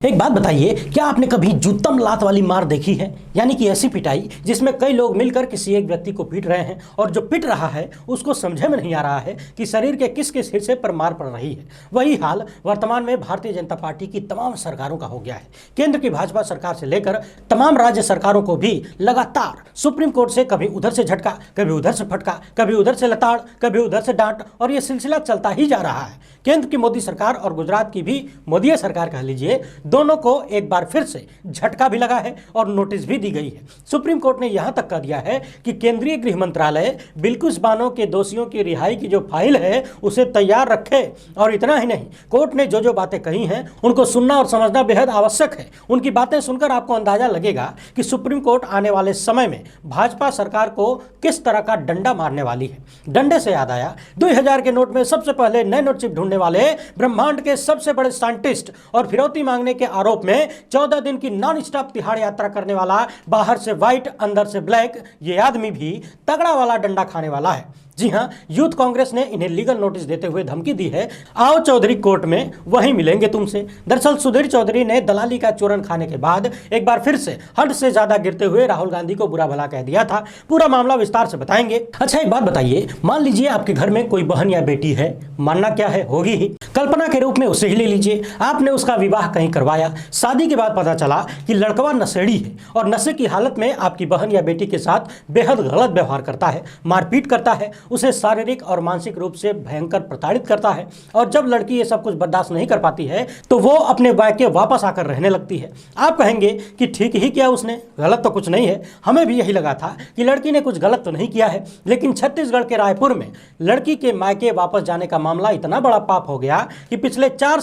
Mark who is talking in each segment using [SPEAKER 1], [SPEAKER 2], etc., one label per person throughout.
[SPEAKER 1] एक बात बताइए, क्या आपने कभी जूतम लात वाली मार देखी है? यानी कि ऐसी पिटाई जिसमें कई लोग मिलकर किसी एक व्यक्ति को पीट रहे हैं और जो पीट रहा है उसको समझे में नहीं आ रहा है कि शरीर के किस किस हिस्से पर मार पड़ रही है। वही हाल वर्तमान में भारतीय जनता पार्टी की तमाम सरकारों का हो गया है। केंद्र की भाजपा सरकार से लेकर तमाम राज्य सरकारों को भी लगातार सुप्रीम कोर्ट से कभी उधर से झटका, कभी उधर से फटका, कभी उधर से लताड़, कभी उधर से डांट, और ये सिलसिला चलता ही जा रहा है। केंद्र की मोदी सरकार और गुजरात की भी मोदी सरकार कह लीजिए, दोनों को एक बार फिर से झटका भी लगा है और नोटिस भी दी गई है। सुप्रीम कोर्ट ने यहां तक कह दिया है कि केंद्रीय गृह मंत्रालय बिल्कुल बानो के दोषियों की रिहाई की जो फाइल है उसे तैयार रखे। और इतना ही नहीं, कोर्ट ने जो जो बातें कही हैं उनको सुनना और समझना बेहद आवश्यक है। उनकी बातें सुनकर आपको अंदाजा लगेगा कि सुप्रीम कोर्ट आने वाले समय में भाजपा सरकार को किस तरह का डंडा मारने वाली है। डंडे से याद आया, 2000 के नोट में सबसे पहले नए नोट चिप ढूंढने वाले ब्रह्मांड के सबसे बड़े साइंटिस्ट और फिरौती मांगने के आरोप में 14 दिन की नॉन स्टॉप तिहाड़ यात्रा करने वाला, बाहर से व्हाइट अंदर से ब्लैक, ये आदमी भी तगड़ा वाला डंडा खाने वाला है। जी हां, यूथ कांग्रेस ने इन्हें लीगल नोटिस देते हुए धमकी दी है, आओ चौधरी कोर्ट में वहीं मिलेंगे तुमसे। दरअसल सुधीर चौधरी ने दलाली का चूरन खाने के बाद एक बार फिर से हद से ज्यादा गिरते हुए राहुल गांधी को बुरा भला कह दिया था। पूरा मामला विस्तार से बताएंगे। अच्छा, एक बात बताइए, मान लीजिए आपके घर में कोई बहन या बेटी है, मानना क्या है, होगी ही, कल्पना के रूप में उसे ही ले लीजिए। आपने उसका विवाह कहीं करवाया, शादी के बाद पता चला कि लड़कवा नशेड़ी है और नशे की हालत में आपकी बहन या बेटी के साथ बेहद गलत व्यवहार करता है, मारपीट करता है, उसे शारीरिक और मानसिक रूप से भयंकर प्रताड़ित करता है। और जब लड़की ये सब कुछ बर्दाश्त नहीं कर पाती है तो वो अपने मायके वापस आकर रहने लगती है। आप कहेंगे कि ठीक ही किया उसने, गलत तो कुछ नहीं है। हमें भी यही लगा था कि लड़की ने कुछ गलत तो नहीं किया है, लेकिन छत्तीसगढ़ के रायपुर में लड़की के मायके वापस जाने का मामला इतना बड़ा पाप हो गया कि पिछले 4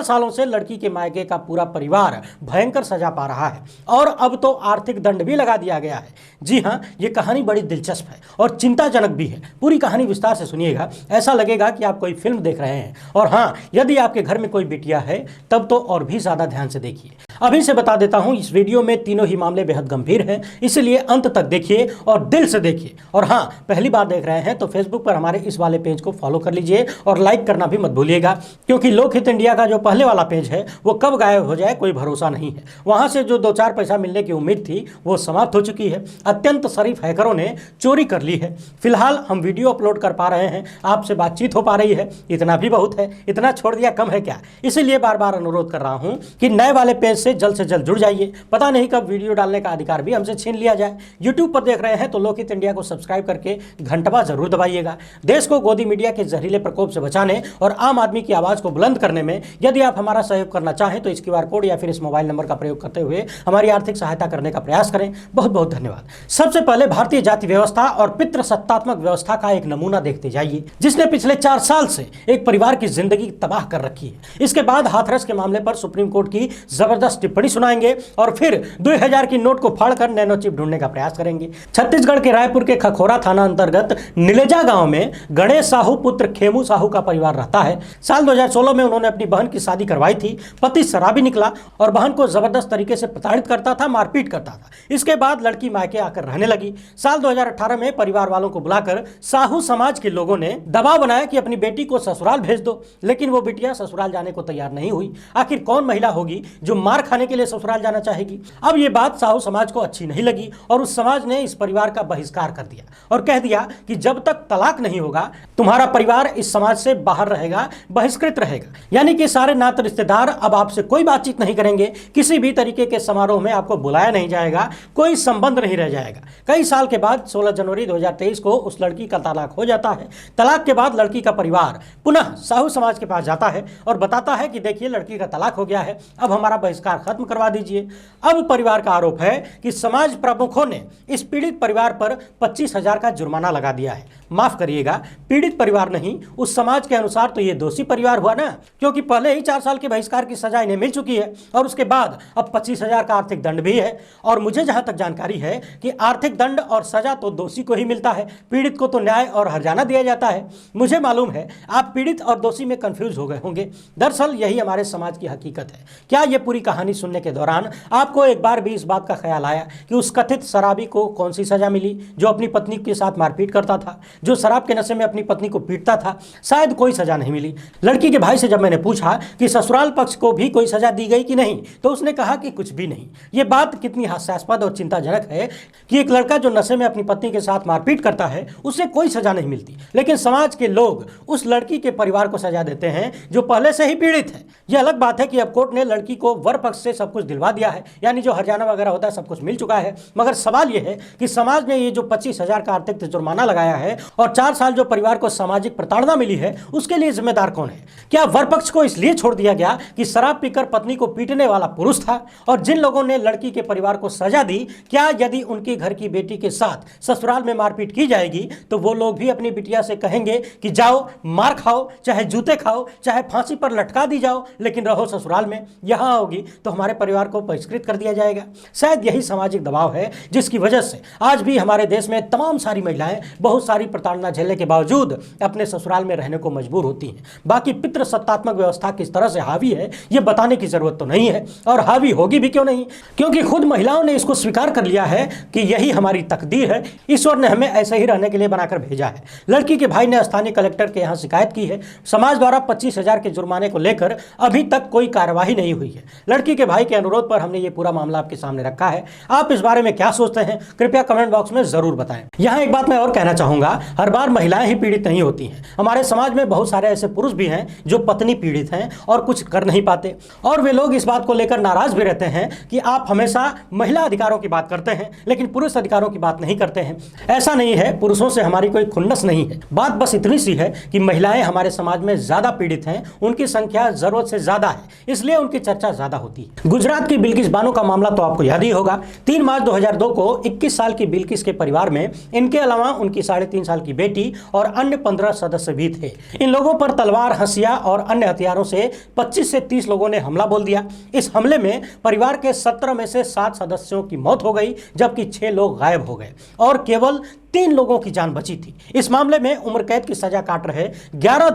[SPEAKER 1] सालों से लड़की के मायके का पूरा परिवार भयंकर सजा पा रहा है और अब तो आर्थिक दंड भी लगा दिया गया है। जी हां, ये कहानी बड़ी दिलचस्प है और चिंताजनक भी है। पूरी कहानी विस्तार से सुनिएगा, ऐसा लगेगा कि आप कोई फिल्म देख रहे हैं। और हां, यदि आपके घर में कोई बिटिया है तब तो और भी ज्यादा ध्यान से देखिए। अभी से बता देता हूं, इस वीडियो में तीनों ही मामले बेहद गंभीर हैं, इसलिए अंत तक देखिए और दिल से देखिए। और हां, पहली बार देख रहे हैं तो फेसबुक पर हमारे इस वाले पेज को फॉलो कर लीजिए और लाइक करना भी मत भूलिएगा, क्योंकि लोकहित इंडिया का जो पहले वाला पेज है वो कब गायब हो जाए कोई भरोसा नहीं है। वहां से जो 2-4 पैसा मिलने की उम्मीद थी वो समाप्त हो चुकी है। अत्यंत शरीफ हैकरों ने चोरी कर ली है। फिलहाल हम वीडियो अपलोड कर पा रहे हैं, आपसे बातचीत हो पा रही है, इतना भी बहुत है। इतना छोड़ दिया कम है क्या? इसीलिए बार बार अनुरोध कर रहा हूं कि नए वाले पेज से जल्द जुड़ जाइए। पता नहीं कब वीडियो डालने का अधिकार भी हमसे छीन लिया जाए। यूट्यूब पर देख रहे हैं तो लोकहित इंडिया को सब्सक्राइब करके घंटवा जरूर दबाइएगा। देश को गोदी मीडिया के जहरीले प्रकोप से बचाने और आम आदमी की आवाज को बुलंद करने में यदि आप हमारा सहयोग करना चाहें तो इस QR कोड या फिर इस मोबाइल नंबर का प्रयोग करते हुए हमारी आर्थिक सहायता करने का प्रयास करें। बहुत बहुत धन्यवाद। सबसे पहले भारतीय जाति व्यवस्था और पितृसत्तात्मक व्यवस्था का एक नमूना देखते जाइए, जिसने पिछले 4 साल से एक परिवार की जिंदगी तबाह कर रखी है। इसके बाद हाथरस के मामले पर सुप्रीम कोर्ट की जबरदस्त टिप्पणी सुनाएंगे और फिर 2000 की नोट को फाड़कर नैनो चिप ढूंढने का प्रयास करेंगे। छत्तीसगढ़ के रायपुर के खखोरा थाना अंतर्गत नीलेजा गांव में गणेश साहू पुत्र खेमू साहू का परिवार रहता है। साल 2016 में उन्होंने अपनी बहन की शादी करवाई थी। पति शराबी निकला और बहन को जबरदस्त तरीके से प्रताड़ित करता था, मारपीट करता था। इसके बाद लड़की मायके आकर रहने लगी। साल 2018 में परिवार वालों को बुलाकर साहू समाज के लोगों ने दबाव बनाया कि अपनी बेटी को ससुराल भेज दो, लेकिन वो बिटिया ससुराल जाने को तैयार नहीं हुई। आखिर कौन महिला होगी जो मार खाने के लिए ससुराल जाना चाहेगी? अब ये बात साहू समाज को अच्छी नहीं लगी और उस समाज ने इस परिवार का बहिष्कार कर दिया और कह दिया कि जब तक तलाक नहीं होगा तुम्हारा परिवार इस समाज से बाहर रहेगा, बहिष्कृत रहेगा। यानी कि सारे नाते रिश्तेदार अब आपसे कोई बातचीत नहीं करेंगे, किसी भी तरीके के समारोह में आपको बुलाया नहीं जाएगा, कोई संबंध नहीं रह जाएगा। कई साल के बाद 16 जनवरी 2023 को उस लड़की का तलाक हो जाता है। तलाक के बाद लड़की का परिवार पुनः साहू समाज के पास जाता है और बताता है कि देखिए लड़की का तलाक हो गया है, अब हमारा बहिष्कार खत्म करवा दीजिए। अब परिवार का आरोप है कि समाज प्रमुखों ने इस पीड़ित परिवार पर 25,000 का जुर्माना लगा दिया है। माफ करिएगा, पीड़ित परिवार नहीं, उस समाज के अनुसार तो ये दोषी परिवार हुआ ना, क्योंकि पहले ही 4 साल के बहिष्कार की सजा इन्हें मिल चुकी है और उसके बाद अब 25,000 का आर्थिक दंड भी है। और मुझे जहां तक जानकारी है कि आर्थिक दंड और सजा तो दोषी को ही मिलता है, पीड़ित को तो न्याय और हर्जाना दिया जाता है। मुझे मालूम है आप पीड़ित और दोषी में कंफ्यूज हो गए होंगे। दरअसल यही हमारे समाज की हकीकत है। क्या यह पूरी कहानी कहानी सुनने के दौरान आपको एक बार भी इस बात का ख्याल आया कि उस कथित शराबी को कौन सी सजा मिली जो अपनी पत्नी के साथ मारपीट करता था, जो शराब के नशे में अपनी पत्नी को पीटता था? शायद कोई सजा नहीं मिली। लड़की के भाई से जब मैंने पूछा कि ससुराल पक्ष को भी कोई सजा दी गई कि नहीं, तो उसने कहा कि कुछ भी नहीं। ये बात कितनी हास्यास्पद और चिंताजनक है कि एक लड़का जो नशे में अपनी पत्नी के साथ मारपीट करता है उसे कोई सजा नहीं मिलती, लेकिन समाज के लोग उस लड़की के परिवार को सजा देते हैं जो पहले से ही पीड़ित है। यह अलग बात है कि अब कोर्ट ने लड़की को वर पक्ष से सब कुछ दिलवा दिया है, यानी जो हर्जाना वगैरह होता है सब कुछ मिल चुका है। मगर सवाल यह है कि समाज ने ये जो 25,000 का आर्थिक जुर्माना लगाया है और 4 साल जो परिवार को सामाजिक प्रताड़ना मिली है, उसके लिए जिम्मेदार कौन है? क्या वर पक्ष को इसलिए छोड़ दिया गया कि शराब पीकर पत्नी को पीटने वाला पुरुष था? और जिन लोगों ने लड़की के परिवार को सजा दी, क्या यदि उनके घर की बेटी के साथ ससुराल में मारपीट की जाएगी तो वो लोग भी अपनी बिटिया से कहेंगे कि जाओ मार खाओ, चाहे जूते खाओ, चाहे फांसी पर लटका दी जाओ, लेकिन रहो ससुराल में? यहां आओगी तो हमारे परिवार को बहिष्कृत कर दिया जाएगा। शायद यही सामाजिक दबाव है जिसकी वजह से आज भी हमारे देश में तमाम सारी महिलाएं बहुत सारी प्रताड़ना झेलने के बावजूद अपने ससुराल में रहने को मजबूर होती हैं। बाकी पितृसत्तात्मक व्यवस्था किस तरह से हावी है यह बताने की जरूरत तो नहीं है, और हावी होगी भी क्यों नहीं, क्योंकि खुद महिलाओं ने इसको स्वीकार कर लिया है कि यही हमारी तकदीर है, ईश्वर ने हमें ऐसे ही रहने के लिए बनाकर भेजा है। लड़की के भाई ने स्थानीय कलेक्टर के यहाँ शिकायत की है। समाज द्वारा 25,000 के जुर्माने को लेकर अभी तक कोई कार्यवाही नहीं हुई है। लड़की के भाई के अनुरोध पर हमने ये पूरा मामला आपके सामने रखा है। आप इस बारे में क्या सोचते हैं कृपया कमेंट बॉक्स में जरूर बताएं। यहाँ एक बात मैं और कहना चाहूंगा, हर बार महिलाएं ही पीड़ित नहीं होती हैं। हमारे समाज में बहुत सारे ऐसे पुरुष भी हैं जो पत्नी पीड़ित हैं और कुछ कर नहीं पाते, और वे लोग इस बात को लेकर नाराज भी रहते हैं कि आप हमेशा महिला अधिकारों की बात करते हैं लेकिन पुरुष अधिकारों की बात नहीं करते हैं। ऐसा नहीं है, पुरुषों से हमारी कोई खुन्नस नहीं है। बात बस इतनी सी है कि महिलाएं हमारे समाज में ज्यादा पीड़ित हैं, उनकी संख्या जरूरत से ज्यादा है, इसलिए उनकी चर्चा ज्यादा होती है। गुजरात की बिल्किस बानो का मामला तो आपको याद ही होगा। 3 मार्च 2002 को 21 साल की बिल्किस के परिवार में इनके अलावा उनकी 3.5 साल की बेटी और अन्य 15 सदस्य भी थे। इन लोगों पर तलवार, हंसिया और अन्य हथियारों से 25 से 30 लोगों ने हमला बोल दिया। इस हमले में परिवार के 17 में से 7 सदस्यों की मौत हो गई, जबकि 6 लोग गायब हो गए और केवल 3 लोगों की जान बची थी। इस मामले में उम्र कैद की सजा काट रहे 11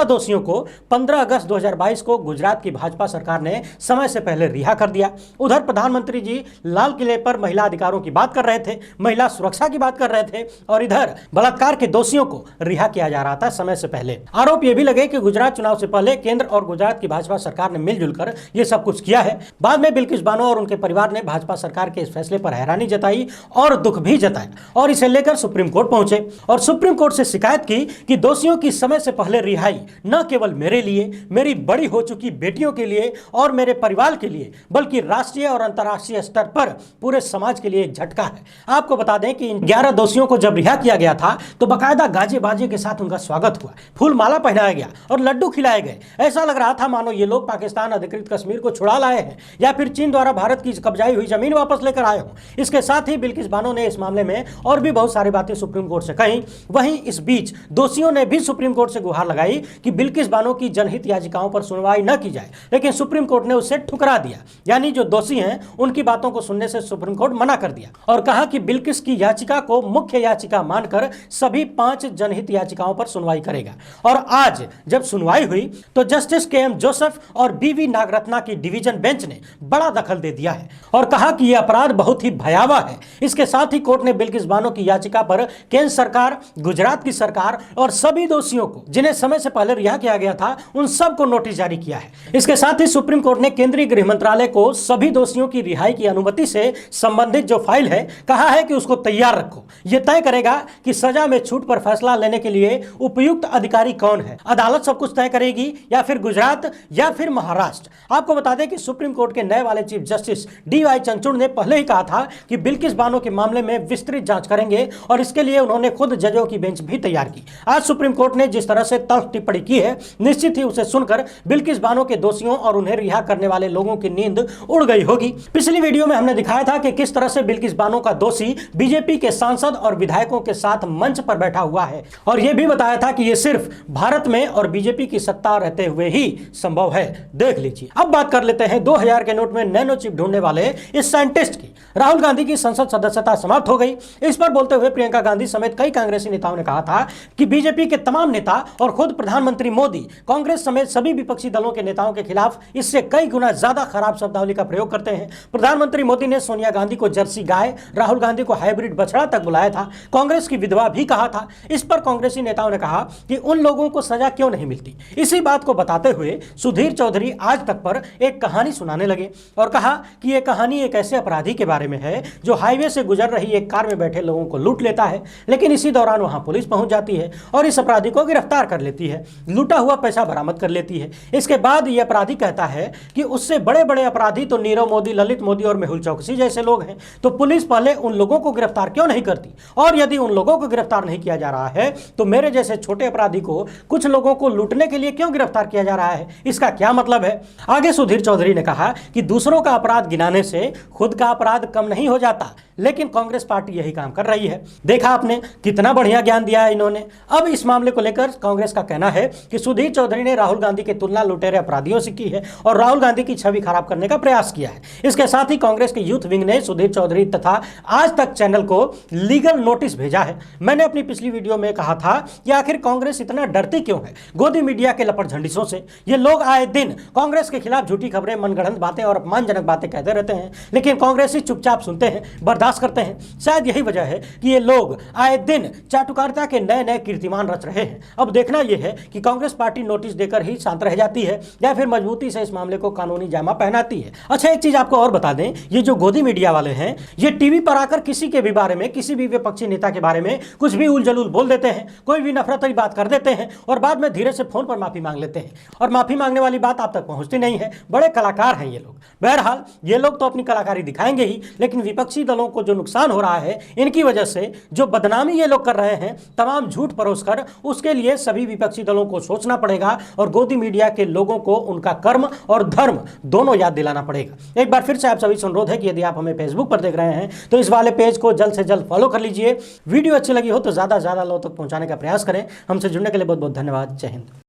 [SPEAKER 1] दोषियों को 15 अगस्त 2022 को गुजरात की भाजपा सरकार ने समय से पहले रिहा कर दिया। उधर प्रधानमंत्री जी लाल किले पर महिला अधिकारों की बात कर रहे थे, महिला सुरक्षा की बात कर रहे थे, और इधर बलात्कार के दोषियों को रिहा किया जा रहा था समय से पहले। आरोप यह भी लगे कि गुजरात चुनाव से पहले केंद्र और गुजरात की भाजपा सरकार ने मिलजुल कर यह सब कुछ किया है। बाद में बिल्किस बानो और उनके परिवार ने भाजपा सरकार के इस फैसले पर हैरानी जताई और दुख भी जताया, और इसे लेकर सुप्रीम कोर्ट पहुंचे और सुप्रीम कोर्ट से शिकायत की कि दोषियों की समय से पहले रिहाई न केवल मेरे लिए, मेरी बड़ी हो चुकी बेटियों के लिए और मेरे परिवार के लिए, बल्कि राष्ट्रीय और अंतर्राष्ट्रीय स्तर पर पूरे समाज के लिए एक झटका है। आपको बता दें कि इन 11 दोषियों को जब रिहा किया गया था तो बाकायदा गाजे बाजे के साथ उनका स्वागत हुआ, फूल माला पहनाया गया और लड्डू खिलाए गए। ऐसा लग रहा था मानो ये लोग पाकिस्तान अधिकृत कश्मीर को छुड़ा लाए हैं या फिर चीन द्वारा भारत की कब्जाई हुई जमीन वापस लेकर आए हों। इसके साथ ही बिल्किस बानो ने इस मामले में और भी बहुत सारी बातें सुप्रीम कोर्ट से कही। वहीं इस बीच दोषियों ने भी सुप्रीम कोर्ट से गुहार लगाई कि बिल्किस बानो की जनहित याचिकाओं पर सुनवाई न की जाए, लेकिन सुप्रीम कोर्ट ने उसे ठुकरा दिया। यानी जो दोषी हैं उनकी बातों को सुनने से सुप्रीम कोर्ट मना कर दिया और कहा कि बिल्किस की याचिका को मुख्य याचिका मानकर सभी 5 जनहित याचिकाओं पर सुनवाई करेगा। और आज जब सुनवाई हुई तो जस्टिस KM जोसेफ और BV नागरत्ना की डिवीजन बेंच ने बड़ा दखल दे दिया है और कहा कि यह अपराध बहुत ही भयावह है। इसके साथ ही कोर्ट ने बिल्किस बानो की याचिका पर केंद्र सरकार, गुजरात की सरकार और सभी दोषियों को जिन्हें समय से पहले रिहा किया गया था उन सबको नोटिस जारी किया है। इसके साथ ही सुप्रीम कोर्ट ने केंद्रीय गृह मंत्रालय को सभी दोषियों की रिहाई की अनुमति से संबंधित जो फाइल है कहा है कि उसको तैयार रखो। यह तय करेगा कि सजा में छूट पर फैसला लेने के लिए उपयुक्त अधिकारी कौन है। अदालत सब कुछ तय करेगी या फिर गुजरात या फिर महाराष्ट्र। आपको बता दें कि सुप्रीम कोर्ट के नए वाले चीफ जस्टिस DY चंद्रचूड़ ने पहले ही कहा था कि बिल्किस बानो के मामले में विस्तृत जांच करेंगे और इसके लिए उन्होंने खुद जजों की बेंच भी तैयार की। आज सुप्रीम कोर्ट ने जिस तरह से तल्ख टिप्पणी की है, निश्चित ही उसे सुनकर बिल्किस बानो के दोषियों और उन्हें रिहा करने वाले लोगों की नींद उड़ गई होगी। पिछली वीडियो में हमने दिखाया था कि किस तरह से बिल्किस बानो का दोषी बीजेपी के सांसद और विधायकों के साथ मंच पर बैठा हुआ है और यह भी बताया था कि यह सिर्फ भारत में और बीजेपी की सत्ता रहते हुए ही संभव है। देख लीजिए। अब बात कर लेते हैं 2000 के नोट में नैनो चिप ढूंढने वाले इस साइंटिस्ट की। राहुल गांधी की संसद सदस्यता समाप्त हो गई। इस पर बोलते हुए प्रियंका गांधी समेत कई कांग्रेसी नेताओं ने कहा था कि बीजेपी के तमाम नेता और खुद खुद प्रधानमंत्री मोदी कांग्रेस समेत सभी विपक्षी दलों के नेताओं के खिलाफ इससे कई गुना ज्यादा खराब शब्दावली का प्रयोग करते हैं। प्रधानमंत्री मोदी ने सोनिया गांधी को जर्सी गाय, राहुल गांधी को हाइब्रिड बछड़ा तक बुलाया था, कांग्रेस की विधवा भी कहा था। इस पर कांग्रेसी नेताओं ने कहा कि उन लोगों को सजा क्यों नहीं मिलती। इसी बात को बताते हुए सुधीर चौधरी आज तक पर एक कहानी सुनाने लगे और कहा कि यह कहानी एक ऐसे अपराधी के बारे में है जो हाईवे से गुजर रही एक कार में बैठे लोगों को लूट लेता है, लेकिन इसी दौरान वहां पुलिस पहुंच जाती है और इस अपराधी को गिरफ्तार कर लेती है, लूटा हुआ पैसा बरामद कर लेती है। इसके बाद यह अपराधी कहता है कि उससे बड़े बड़े अपराधी तो नीरव मोदी, ललित मोदी और मेहुल चौकसी जैसे लोग हैं, तो पुलिस पहले उन लोगों को गिरफ्तार क्यों नहीं करती, और यदि उन लोगों को गिरफ्तार नहीं किया जा रहा है तो मेरे जैसे छोटे अपराधी को कुछ लोगों को लूटने के लिए क्यों गिरफ्तार किया जा रहा है, इसका क्या मतलब है। आगे सुधीर चौधरी ने कहा कि दूसरों का अपराध गिनाने से खुद का अपराध कम नहीं हो जाता, लेकिन कांग्रेस पार्टी यही काम कर रही है। देखा आपने कितना बढ़िया ज्ञान दिया है इन्होंने। अब इस मामले को लेकर कांग्रेस का कहना है कि सुधीर चौधरी ने राहुल गांधी की तुलना लुटेरे अपराधियों से की है और राहुल गांधी की छवि खराब करने का प्रयास किया है। इसके साथ ही कांग्रेस के यूथ विंग ने सुधीर चौधरी तथा आज तक चैनल को लीगल नोटिस भेजा है। मैंने अपनी पिछली वीडियो में कहा था कि आखिर कांग्रेस इतना डरती क्यों है गोदी मीडिया के लपट झंडिसों से। ये लोग आए दिन कांग्रेस के खिलाफ झूठी खबरें, मनगढ़ंत बातें और अपमानजनक बातें कहते रहते हैं, लेकिन कांग्रेसी चुपचाप सुनते हैं, बर्दाश्त करते हैं। शायद यही वजह है कि ये लोग आए दिन चाटुकारिता के नए नए कीर्तिमान रच रहे हैं। अब देखना यह है कि कांग्रेस पार्टी नोटिस देकर ही शांत रह जाती है या फिर मजबूती से इस मामले को कानूनी जामा पहनाती है। अच्छा, एक चीज आपको और बता दें, ये जो गोदी मीडिया वाले हैं ये टीवी पर आकर किसी के भी बारे में, किसी भी विपक्षी नेता के बारे में कुछ भी उलझुल बोल देते हैं, कोई भी नफरतरी बात कर देते हैं और बाद में धीरे से फोन पर माफी मांग लेते हैं, और माफी मांगने वाली बात आप तक पहुंचती नहीं है। बड़े कलाकार हैं ये लोग। बहरहाल ये लोग तो अपनी कलाकारी दिखाएंगे ही, लेकिन विपक्षी दलों को जो नुकसान हो रहा है इनकी वजह से, जो बदनामी ये लोग कर रहे हैं तमाम झूठ परोसकर, उसके लिए सभी विपक्षी दलों को सोचना पड़ेगा और गोदी मीडिया के लोगों को उनका कर्म और धर्म दोनों याद दिलाना पड़ेगा। एक बार फिर से आप सभी से अनुरोध है कि यदि आप हमें फेसबुक पर देख रहे हैं तो इस वाले पेज को जल्द से जल्द फॉलो कर लीजिए। वीडियो अच्छी लगी हो तो ज्यादा से ज्यादा लोगों तक पहुंचाने का प्रयास करें। हमसे जुड़ने के लिए बहुत बहुत धन्यवाद। जय हिंद।